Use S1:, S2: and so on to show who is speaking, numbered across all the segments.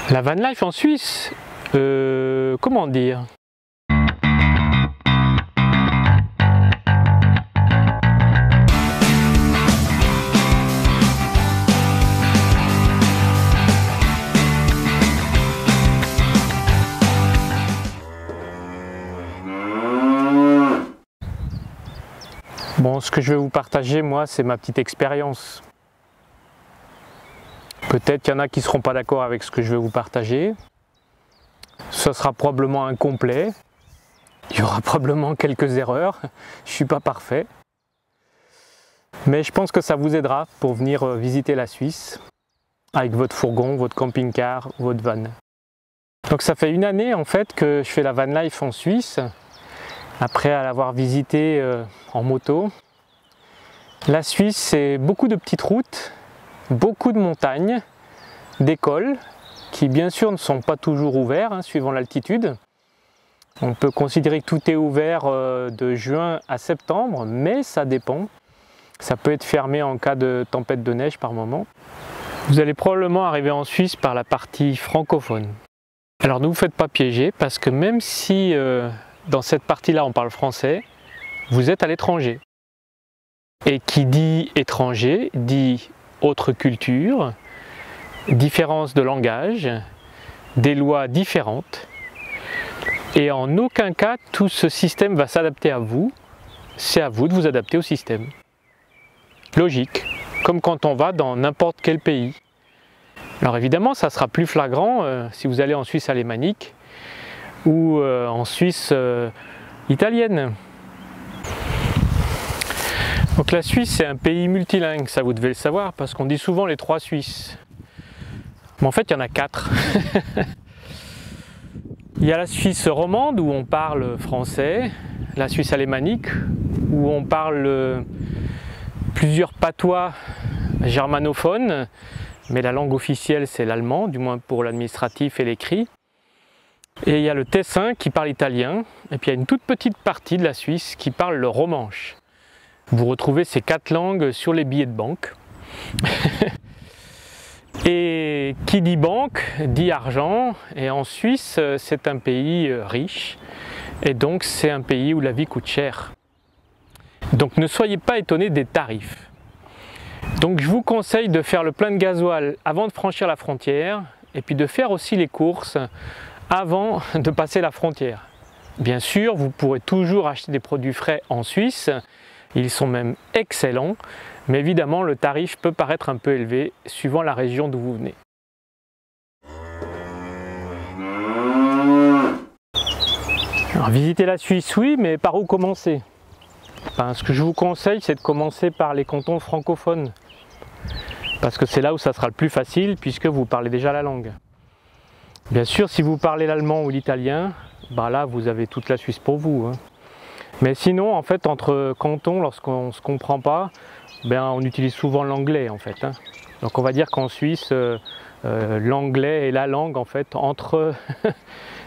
S1: La van life en Suisse, comment dire? Bon, ce que je vais vous partager, moi, c'est ma petite expérience. Peut-être qu'il y en a qui ne seront pas d'accord avec ce que je vais vous partager. Ce sera probablement incomplet. Il y aura probablement quelques erreurs. Je ne suis pas parfait. Mais je pense que ça vous aidera pour venir visiter la Suisse avec votre fourgon, votre camping-car, votre van. Donc ça fait une année en fait que je fais la van life en Suisse. Après l'avoir visité en moto. La Suisse, c'est beaucoup de petites routes, beaucoup de montagnes, d'écoles qui bien sûr ne sont pas toujours ouverts suivant l'altitude. On peut considérer que tout est ouvert de juin à septembre, mais ça dépend. Ça peut être fermé en cas de tempête de neige par moment. Vous allez probablement arriver en Suisse par la partie francophone. Alors ne vous faites pas piéger parce que même si dans cette partie-là on parle français, vous êtes à l'étranger. Et qui dit étranger dit autre culture, différence de langage, des lois différentes. Et en aucun cas tout ce système va s'adapter à vous. C'est à vous de vous adapter au système. Logique, comme quand on va dans n'importe quel pays. Alors évidemment ça sera plus flagrant si vous allez en Suisse alémanique ou en Suisse italienne. Donc la Suisse c'est un pays multilingue, ça vous devez le savoir parce qu'on dit souvent les 3 Suisses. Mais en fait il y en a 4. Il y a la Suisse romande où on parle français, la Suisse alémanique où on parle plusieurs patois germanophones, mais la langue officielle c'est l'allemand, du moins pour l'administratif et l'écrit. Et il y a le Tessin qui parle italien, et puis il y a une toute petite partie de la Suisse qui parle le romanche. Vous retrouvez ces 4 langues sur les billets de banque. Et qui dit banque dit argent, et en Suisse c'est un pays riche, et donc c'est un pays où la vie coûte cher. Donc ne soyez pas étonnés des tarifs. Donc je vous conseille de faire le plein de gasoil avant de franchir la frontière, et puis de faire aussi les courses avant de passer la frontière. Bien sûr, vous pourrez toujours acheter des produits frais en Suisse, ils sont même excellents, mais évidemment le tarif peut paraître un peu élevé suivant la région d'où vous venez. Alors visiter la Suisse, oui, mais par où commencer? Enfin, ce que je vous conseille, c'est de commencer par les cantons francophones, parce que c'est là où ça sera le plus facile, puisque vous parlez déjà la langue. Bien sûr, si vous parlez l'allemand ou l'italien, bah là vous avez toute la Suisse pour vous. Mais sinon, en fait, entre cantons, lorsqu'on ne se comprend pas, on utilise souvent l'anglais en fait. Donc on va dire qu'en Suisse, l'anglais est la langue en fait entre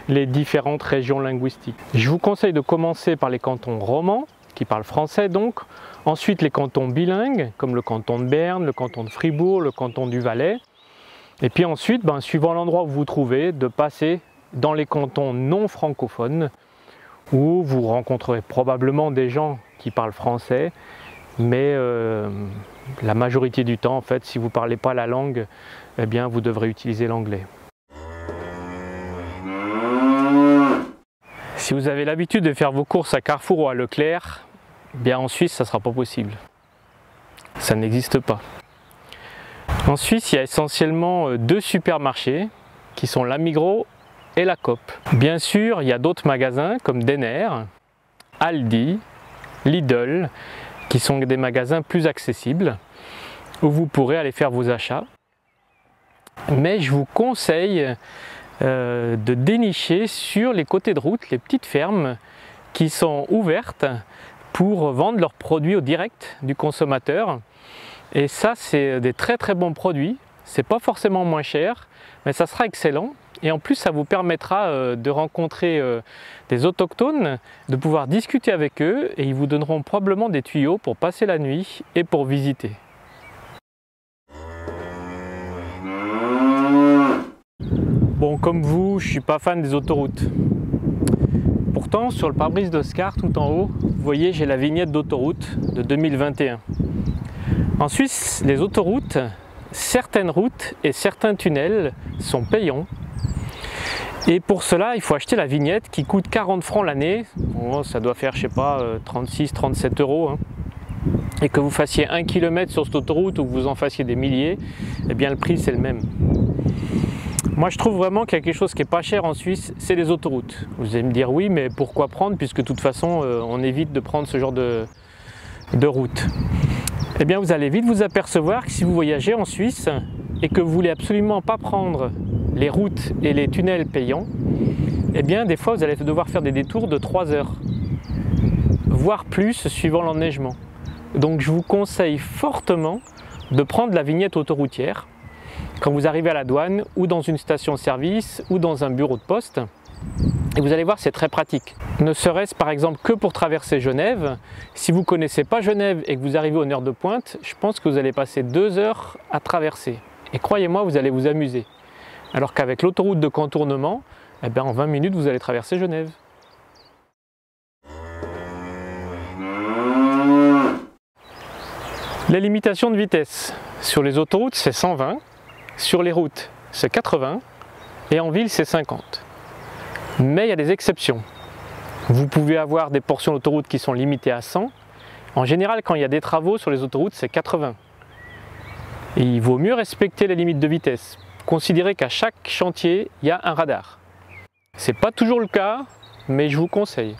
S1: les différentes régions linguistiques. Je vous conseille de commencer par les cantons romans, qui parlent français donc, ensuite les cantons bilingues, comme le canton de Berne, le canton de Fribourg, le canton du Valais, et puis ensuite, suivant l'endroit où vous vous trouvez, de passer dans les cantons non francophones, où vous rencontrerez probablement des gens qui parlent français, mais la majorité du temps, en fait, si vous ne parlez pas la langue, eh bien, vous devrez utiliser l'anglais. Si vous avez l'habitude de faire vos courses à Carrefour ou à Leclerc, bien en Suisse, ça ne sera pas possible. Ça n'existe pas. En Suisse, il y a essentiellement 2 supermarchés qui sont la Migros et la Coop. Bien sûr, il y a d'autres magasins comme Denner, Aldi, Lidl, qui sont des magasins plus accessibles où vous pourrez aller faire vos achats. Mais je vous conseille de dénicher sur les côtés de route les petites fermes qui sont ouvertes pour vendre leurs produits au direct du consommateur. Et ça, c'est des très très bons produits. C'est pas forcément moins cher, mais ça sera excellent. Et en plus, ça vous permettra de rencontrer des autochtones, de pouvoir discuter avec eux, et ils vous donneront probablement des tuyaux pour passer la nuit et pour visiter. Bon, comme vous, je ne suis pas fan des autoroutes. Pourtant, sur le pare-brise d'Oscar, tout en haut, vous voyez, j'ai la vignette d'autoroute de 2021. En Suisse, les autoroutes, certaines routes et certains tunnels sont payants. Et pour cela, il faut acheter la vignette qui coûte 40 francs l'année. Bon, ça doit faire, je sais pas, 36-37 €. Hein. Et que vous fassiez 1 km sur cette autoroute ou que vous en fassiez des milliers, eh bien le prix c'est le même. Moi je trouve vraiment qu'il y a quelque chose qui est pas cher en Suisse, c'est les autoroutes. Vous allez me dire oui, mais pourquoi prendre puisque de toute façon on évite de prendre ce genre de route. Eh bien vous allez vite vous apercevoir que si vous voyagez en Suisse et que vous voulez absolument pas prendre les routes et les tunnels payants, eh bien des fois vous allez devoir faire des détours de 3 heures, voire plus suivant l'enneigement. Donc je vous conseille fortement de prendre la vignette autoroutière quand vous arrivez à la douane ou dans une station-service ou dans un bureau de poste. Et vous allez voir, c'est très pratique. Ne serait-ce par exemple que pour traverser Genève. Si vous ne connaissez pas Genève et que vous arrivez aux heures de pointe, je pense que vous allez passer 2 heures à traverser. Et croyez-moi, vous allez vous amuser. Alors qu'avec l'autoroute de contournement, eh bien, en 20 minutes, vous allez traverser Genève. Les limitations de vitesse. Sur les autoroutes, c'est 120. Sur les routes, c'est 80. Et en ville, c'est 50. Mais il y a des exceptions. Vous pouvez avoir des portions d'autoroute qui sont limitées à 100. En général, quand il y a des travaux sur les autoroutes, c'est 80. Et il vaut mieux respecter les limites de vitesse. Considérez qu'à chaque chantier, il y a un radar. Ce n'est pas toujours le cas, mais je vous conseille.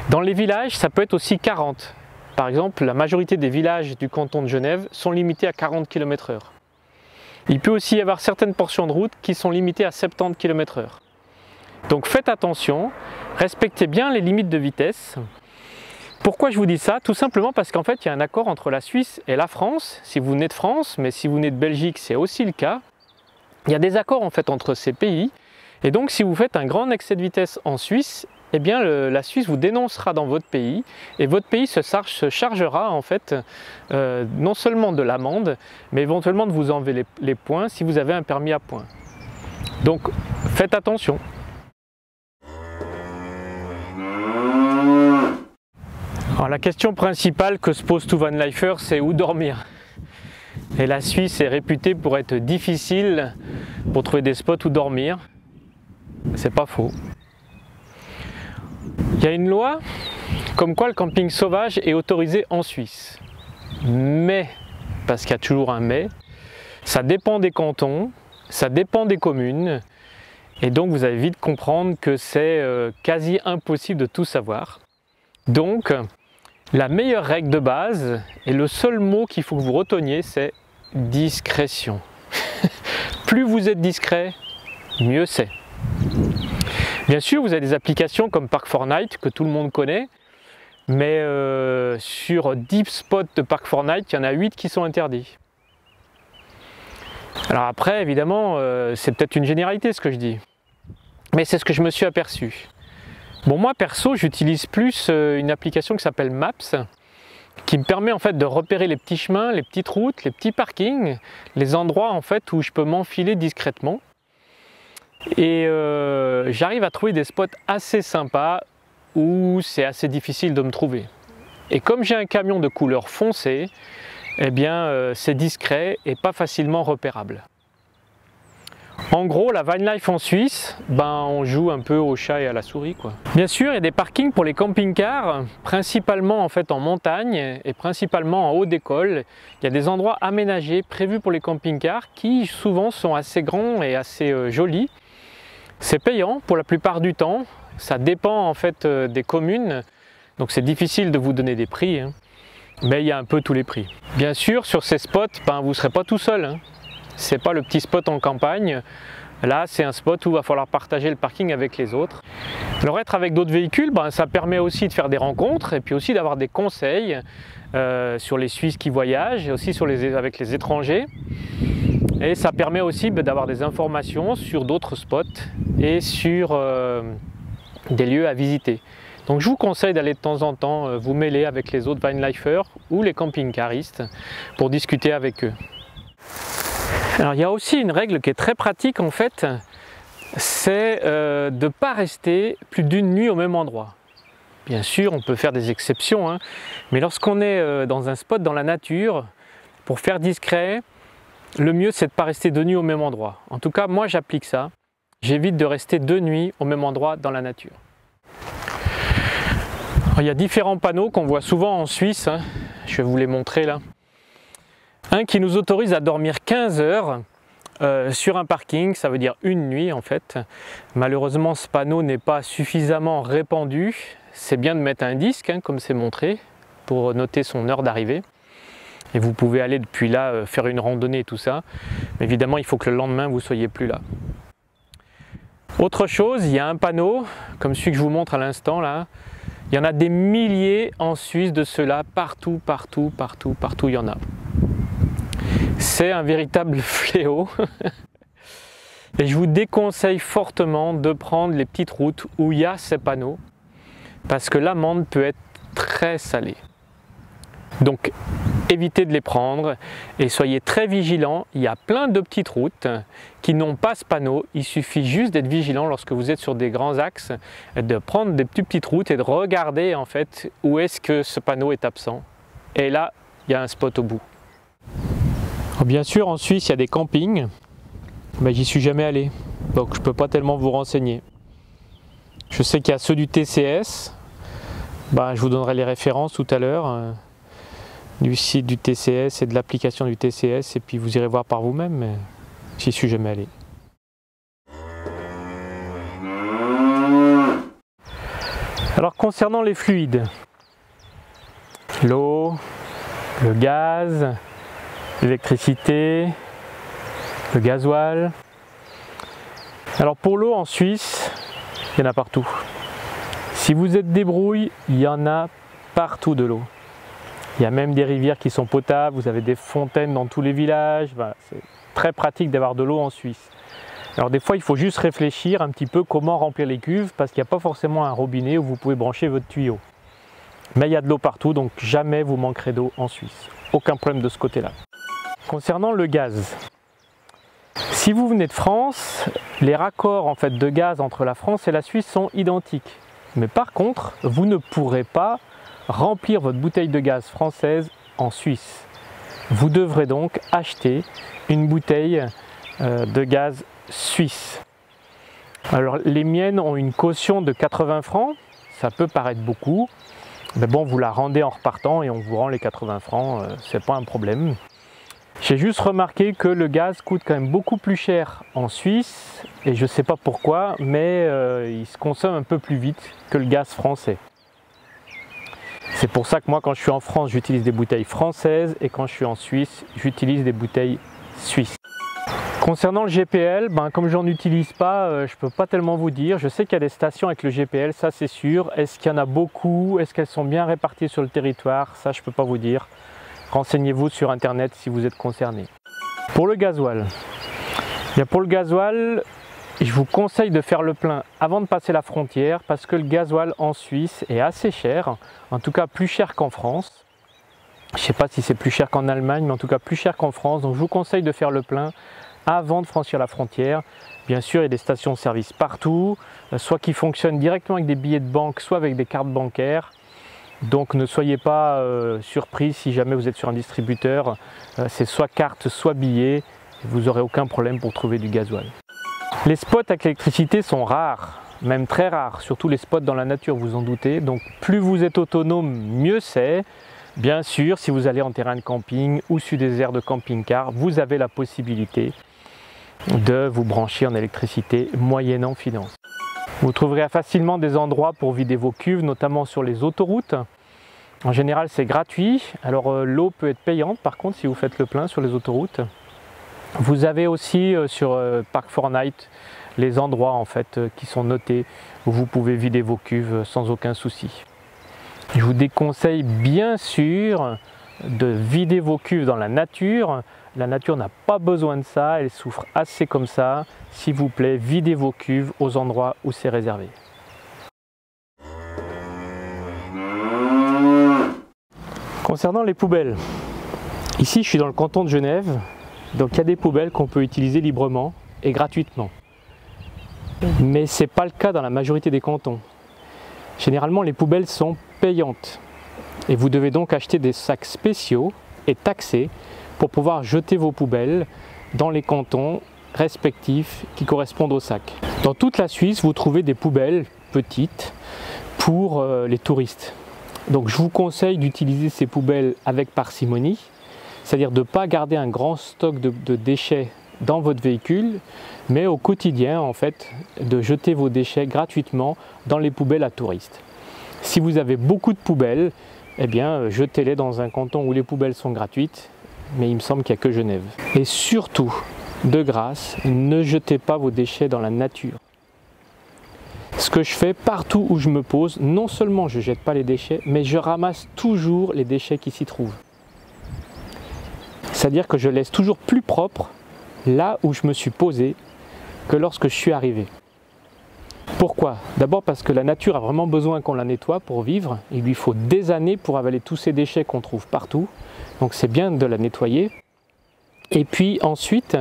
S1: Dans les villages, ça peut être aussi 40. Par exemple, la majorité des villages du canton de Genève sont limités à 40 km/h. Il peut aussi y avoir certaines portions de route qui sont limitées à 70 km/h. Donc faites attention, respectez bien les limites de vitesse. Pourquoi je vous dis ça? Tout simplement parce qu'en fait, il y a un accord entre la Suisse et la France. Si vous venez de France, mais si vous venez de Belgique, c'est aussi le cas. Il y a des accords en fait entre ces pays. Et donc, si vous faites un grand excès de vitesse en Suisse, eh bien la Suisse vous dénoncera dans votre pays et votre pays se chargera en fait non seulement de l'amende, mais éventuellement de vous enlever les points si vous avez un permis à points. Donc faites attention. Alors, la question principale que se pose tout van lifer, c'est où dormir. Et la Suisse est réputée pour être difficile pour trouver des spots où dormir. C'est pas faux. Il y a une loi comme quoi le camping sauvage est autorisé en Suisse. Mais, parce qu'il y a toujours un mais, ça dépend des cantons, ça dépend des communes. Et donc vous allez vite comprendre que c'est quasi impossible de tout savoir. Donc, la meilleure règle de base, et le seul mot qu'il faut que vous reteniez, c'est discrétion. Plus vous êtes discret, mieux c'est. Bien sûr, vous avez des applications comme Park4Night que tout le monde connaît, mais sur 10 spots de Park4Night, il y en a 8 qui sont interdits. Alors après, évidemment, c'est peut-être une généralité ce que je dis, mais c'est ce que je me suis aperçu. Bon, moi perso, j'utilise plus une application qui s'appelle Maps, qui me permet en fait de repérer les petits chemins, les petites routes, les petits parkings, les endroits en fait où je peux m'enfiler discrètement. Et j'arrive à trouver des spots assez sympas où c'est assez difficile de me trouver. Et comme j'ai un camion de couleur foncée, eh bien c'est discret et pas facilement repérable. En gros, la van life en Suisse, on joue un peu au chat et à la souris, quoi. Bien sûr, il y a des parkings pour les camping-cars, principalement en fait en montagne et principalement en haut des cols. Il y a des endroits aménagés, prévus pour les camping-cars, qui souvent sont assez grands et assez jolis. C'est payant pour la plupart du temps, ça dépend en fait des communes, donc c'est difficile de vous donner des prix, hein. Mais il y a un peu tous les prix. Bien sûr, sur ces spots, vous ne serez pas tout seul, hein. C'est pas le petit spot en campagne, là c'est un spot où il va falloir partager le parking avec les autres. Alors être avec d'autres véhicules, ça permet aussi de faire des rencontres et puis aussi d'avoir des conseils sur les Suisses qui voyagent et aussi avec les étrangers. Et ça permet aussi d'avoir des informations sur d'autres spots et sur des lieux à visiter. Donc je vous conseille d'aller de temps en temps vous mêler avec les autres van lifers ou les camping-caristes pour discuter avec eux. Alors il y a aussi une règle qui est très pratique en fait, c'est de ne pas rester plus d'une nuit au même endroit. Bien sûr, on peut faire des exceptions, hein, mais lorsqu'on est dans un spot dans la nature, pour faire discret, le mieux c'est de ne pas rester 2 nuits au même endroit. En tout cas, moi j'applique ça. J'évite de rester 2 nuits au même endroit dans la nature. Alors, il y a différents panneaux qu'on voit souvent en Suisse, hein. Je vais vous les montrer là. Un qui nous autorise à dormir 15 heures sur un parking, ça veut dire une nuit en fait. Malheureusement, ce panneau n'est pas suffisamment répandu. C'est bien de mettre un disque, hein, comme c'est montré, pour noter son heure d'arrivée. Et vous pouvez aller depuis là faire une randonnée et tout ça. Mais évidemment, il faut que le lendemain, vous ne soyez plus là. Autre chose, il y a un panneau, comme celui que je vous montre à l'instant là. Il y en a des milliers en Suisse de ceux-là, partout, partout, partout, partout, il y en a. C'est un véritable fléau. Et je vous déconseille fortement de prendre les petites routes où il y a ces panneaux, parce que l'amende peut être très salée. Donc évitez de les prendre et soyez très vigilants. Il y a plein de petites routes qui n'ont pas ce panneau. Il suffit juste d'être vigilant lorsque vous êtes sur des grands axes, de prendre des petites routes et de regarder en fait où est-ce que ce panneau est absent. Et là, il y a un spot au bout. Alors, bien sûr, en Suisse, il y a des campings. Mais j'y suis jamais allé, donc je ne peux pas tellement vous renseigner. Je sais qu'il y a ceux du TCS. Je vous donnerai les références tout à l'heure. Du site du TCS et de l'application du TCS, et puis vous irez voir par vous-même, mais j'y suis jamais allé. Alors concernant les fluides, l'eau, le gaz, l'électricité, le gasoil. Alors pour l'eau en Suisse, il y en a partout. Si vous êtes débrouille, il y en a partout de l'eau. Il y a même des rivières qui sont potables, vous avez des fontaines dans tous les villages. C'est très pratique d'avoir de l'eau en Suisse. Alors des fois, il faut juste réfléchir un petit peu comment remplir les cuves, parce qu'il n'y a pas forcément un robinet où vous pouvez brancher votre tuyau. Mais il y a de l'eau partout, donc jamais vous manquerez d'eau en Suisse. Aucun problème de ce côté-là. Concernant le gaz, si vous venez de France, les raccords en fait de gaz entre la France et la Suisse sont identiques. Mais par contre, vous ne pourrez pas remplir votre bouteille de gaz française en Suisse. Vous devrez donc acheter une bouteille de gaz suisse. Alors les miennes ont une caution de 80 francs, ça peut paraître beaucoup, mais bon, vous la rendez en repartant et on vous rend les 80 francs, c'est pas un problème. J'ai juste remarqué que le gaz coûte quand même beaucoup plus cher en Suisse, et je ne sais pas pourquoi, mais il se consomme un peu plus vite que le gaz français. C'est pour ça que moi, quand je suis en France, j'utilise des bouteilles françaises, et quand je suis en Suisse, j'utilise des bouteilles suisses. Concernant le GPL, comme j'en utilise pas, je ne peux pas tellement vous dire. Je sais qu'il y a des stations avec le GPL, ça c'est sûr. Est-ce qu'il y en a beaucoup? Est-ce qu'elles sont bien réparties sur le territoire? Ça, je ne peux pas vous dire. Renseignez-vous sur internet si vous êtes concerné. Pour le gasoil, pour le gasoil, je vous conseille de faire le plein avant de passer la frontière, parce que le gasoil en Suisse est assez cher, en tout cas plus cher qu'en France. Je ne sais pas si c'est plus cher qu'en Allemagne, mais en tout cas plus cher qu'en France. Donc je vous conseille de faire le plein avant de franchir la frontière. Bien sûr, il y a des stations-service partout, soit qui fonctionnent directement avec des billets de banque, soit avec des cartes bancaires. Donc ne soyez pas surpris si jamais vous êtes sur un distributeur, c'est soit carte, soit billet, vous n'aurez aucun problème pour trouver du gasoil. Les spots avec l'électricité sont rares, même très rares, surtout les spots dans la nature, vous en doutez. Donc plus vous êtes autonome, mieux c'est. Bien sûr, si vous allez en terrain de camping ou sur des aires de camping-car, vous avez la possibilité de vous brancher en électricité moyennant finance. Vous trouverez facilement des endroits pour vider vos cuves, notamment sur les autoroutes. En général, c'est gratuit. Alors l'eau peut être payante par contre si vous faites le plein sur les autoroutes. Vous avez aussi sur Park4Night les endroits en fait qui sont notés où vous pouvez vider vos cuves sans aucun souci. Je vous déconseille bien sûr de vider vos cuves dans la nature. La nature n'a pas besoin de ça, elle souffre assez comme ça. S'il vous plaît, videz vos cuves aux endroits où c'est réservé. Concernant les poubelles, ici je suis dans le canton de Genève, donc il y a des poubelles qu'on peut utiliser librement et gratuitement. Mais ce n'est pas le cas dans la majorité des cantons. Généralement, les poubelles sont payantes et vous devez donc acheter des sacs spéciaux et taxés pour pouvoir jeter vos poubelles dans les cantons respectifs qui correspondent au sac. Dans toute la Suisse, vous trouvez des poubelles petites pour les touristes. Donc je vous conseille d'utiliser ces poubelles avec parcimonie, c'est-à-dire de ne pas garder un grand stock de déchets dans votre véhicule, mais au quotidien en fait de jeter vos déchets gratuitement dans les poubelles à touristes. Si vous avez beaucoup de poubelles, eh bien jetez-les dans un canton où les poubelles sont gratuites, mais il me semble qu'il n'y a que Genève. Et surtout, de grâce, ne jetez pas vos déchets dans la nature. Ce que je fais partout où je me pose, non seulement je ne jette pas les déchets, mais je ramasse toujours les déchets qui s'y trouvent. C'est-à-dire que je laisse toujours plus propre là où je me suis posé que lorsque je suis arrivé. Pourquoi? D'abord parce que la nature a vraiment besoin qu'on la nettoie pour vivre. Il lui faut des années pour avaler tous ces déchets qu'on trouve partout. Donc c'est bien de la nettoyer. Et puis ensuite,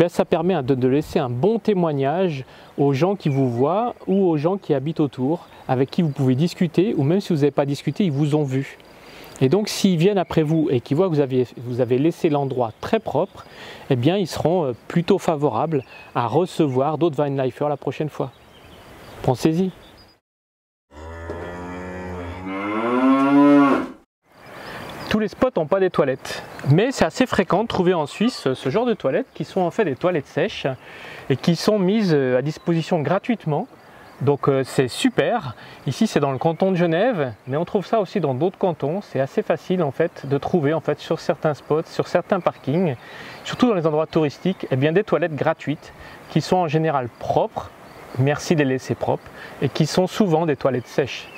S1: ça permet de laisser un bon témoignage aux gens qui vous voient ou aux gens qui habitent autour, avec qui vous pouvez discuter, ou même si vous n'avez pas discuté, ils vous ont vu. Et donc s'ils viennent après vous et qu'ils voient que vous avez laissé l'endroit très propre, eh bien ils seront plutôt favorables à recevoir d'autres Vinelifers la prochaine fois. Pensez-y. Tous les spots n'ont pas des toilettes, mais c'est assez fréquent de trouver en Suisse ce genre de toilettes qui sont en fait des toilettes sèches et qui sont mises à disposition gratuitement. Donc c'est super. Ici c'est dans le canton de Genève, mais on trouve ça aussi dans d'autres cantons. C'est assez facile en fait de trouver en fait sur certains spots, sur certains parkings, surtout dans les endroits touristiques, eh bien des toilettes gratuites qui sont en général propres. Merci de les laisser propres et qui sont souvent des toilettes sèches.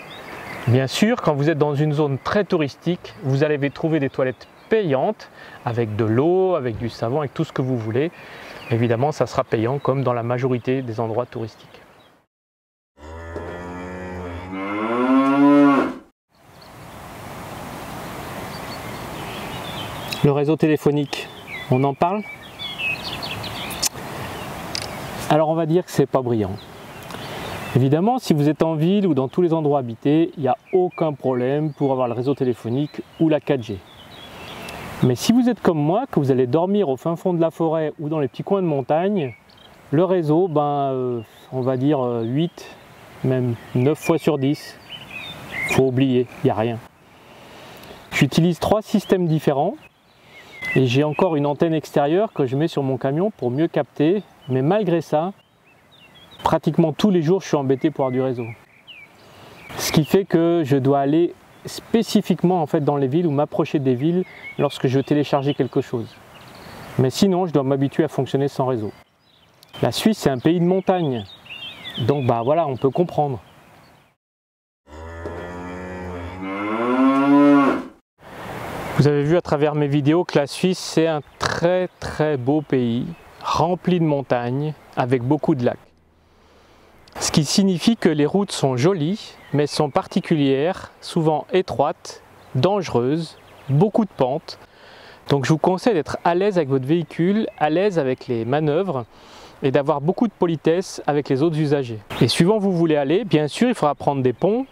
S1: Bien sûr, quand vous êtes dans une zone très touristique, vous allez trouver des toilettes payantes avec de l'eau, avec du savon, avec tout ce que vous voulez. Évidemment, ça sera payant comme dans la majorité des endroits touristiques. Le réseau téléphonique, on en parle? Alors on va dire que c'est pas brillant. Évidemment, si vous êtes en ville ou dans tous les endroits habités, il n'y a aucun problème pour avoir le réseau téléphonique ou la 4G. Mais si vous êtes comme moi, que vous allez dormir au fin fond de la forêt ou dans les petits coins de montagne, le réseau, on va dire 8, même 9 fois sur 10, faut oublier, il n'y a rien. J'utilise 3 systèmes différents et j'ai encore une antenne extérieure que je mets sur mon camion pour mieux capter, mais malgré ça, pratiquement tous les jours je suis embêté pour avoir du réseau. Ce qui fait que je dois aller spécifiquement en fait dans les villes ou m'approcher des villes lorsque je veux télécharger quelque chose. Mais sinon je dois m'habituer à fonctionner sans réseau. La Suisse c'est un pays de montagne, donc voilà, on peut comprendre. Vous avez vu à travers mes vidéos que la Suisse c'est un très très beau pays, rempli de montagnes, avec beaucoup de lacs. Ce qui signifie que les routes sont jolies, mais sont particulières, souvent étroites, dangereuses, beaucoup de pentes. Donc je vous conseille d'être à l'aise avec votre véhicule, à l'aise avec les manœuvres et d'avoir beaucoup de politesse avec les autres usagers. Et suivant où vous voulez aller, bien sûr, il faudra prendre des ponts,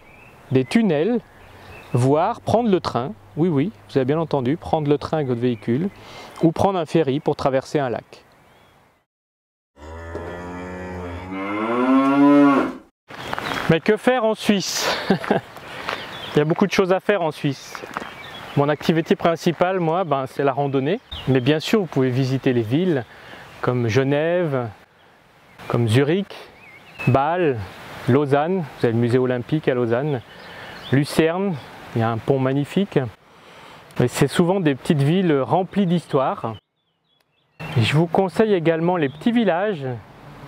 S1: des tunnels, voire prendre le train. Oui, oui, vous avez bien entendu, prendre le train avec votre véhicule ou prendre un ferry pour traverser un lac. Mais que faire en Suisse? Il y a beaucoup de choses à faire en Suisse. Mon activité principale, moi, c'est la randonnée. Mais bien sûr, vous pouvez visiter les villes comme Genève, comme Zurich, Bâle, Lausanne. Vous avez le musée olympique à Lausanne. Lucerne, il y a un pont magnifique. C'est souvent des petites villes remplies d'histoire. Je vous conseille également les petits villages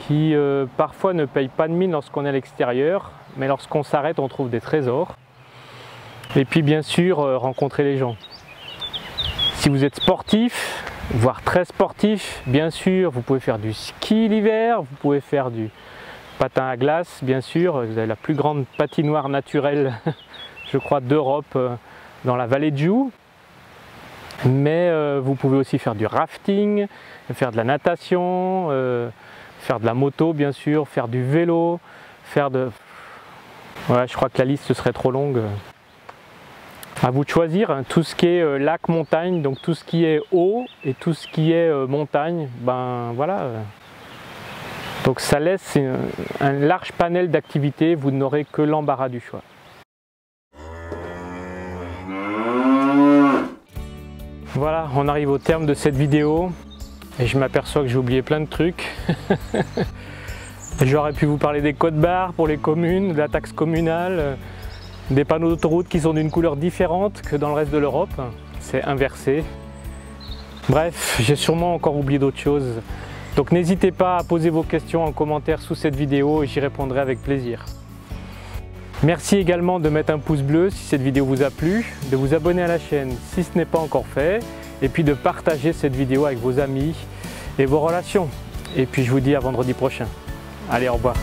S1: qui parfois ne payent pas de mine lorsqu'on est à l'extérieur, mais lorsqu'on s'arrête, on trouve des trésors. Et puis bien sûr, rencontrer les gens. Si vous êtes sportif, voire très sportif, bien sûr, vous pouvez faire du ski l'hiver, vous pouvez faire du patin à glace, bien sûr. Vous avez la plus grande patinoire naturelle, je crois, d'Europe dans la vallée de Joux. Mais vous pouvez aussi faire du rafting, faire de la natation, faire de la moto bien sûr, faire du vélo, faire de... Ouais, je crois que la liste serait trop longue. À vous de choisir, hein. Tout ce qui est lac, montagne, donc tout ce qui est eau et tout ce qui est montagne, ben voilà. Donc ça laisse un large panel d'activités, vous n'aurez que l'embarras du choix. Voilà, on arrive au terme de cette vidéo et je m'aperçois que j'ai oublié plein de trucs. J'aurais pu vous parler des codes-barres pour les communes, de la taxe communale, des panneaux d'autoroute qui sont d'une couleur différente que dans le reste de l'Europe. C'est inversé. Bref, j'ai sûrement encore oublié d'autres choses. Donc n'hésitez pas à poser vos questions en commentaire sous cette vidéo et j'y répondrai avec plaisir. Merci également de mettre un pouce bleu si cette vidéo vous a plu, de vous abonner à la chaîne si ce n'est pas encore fait, et puis de partager cette vidéo avec vos amis et vos relations. Et puis je vous dis à vendredi prochain. Allez, au revoir.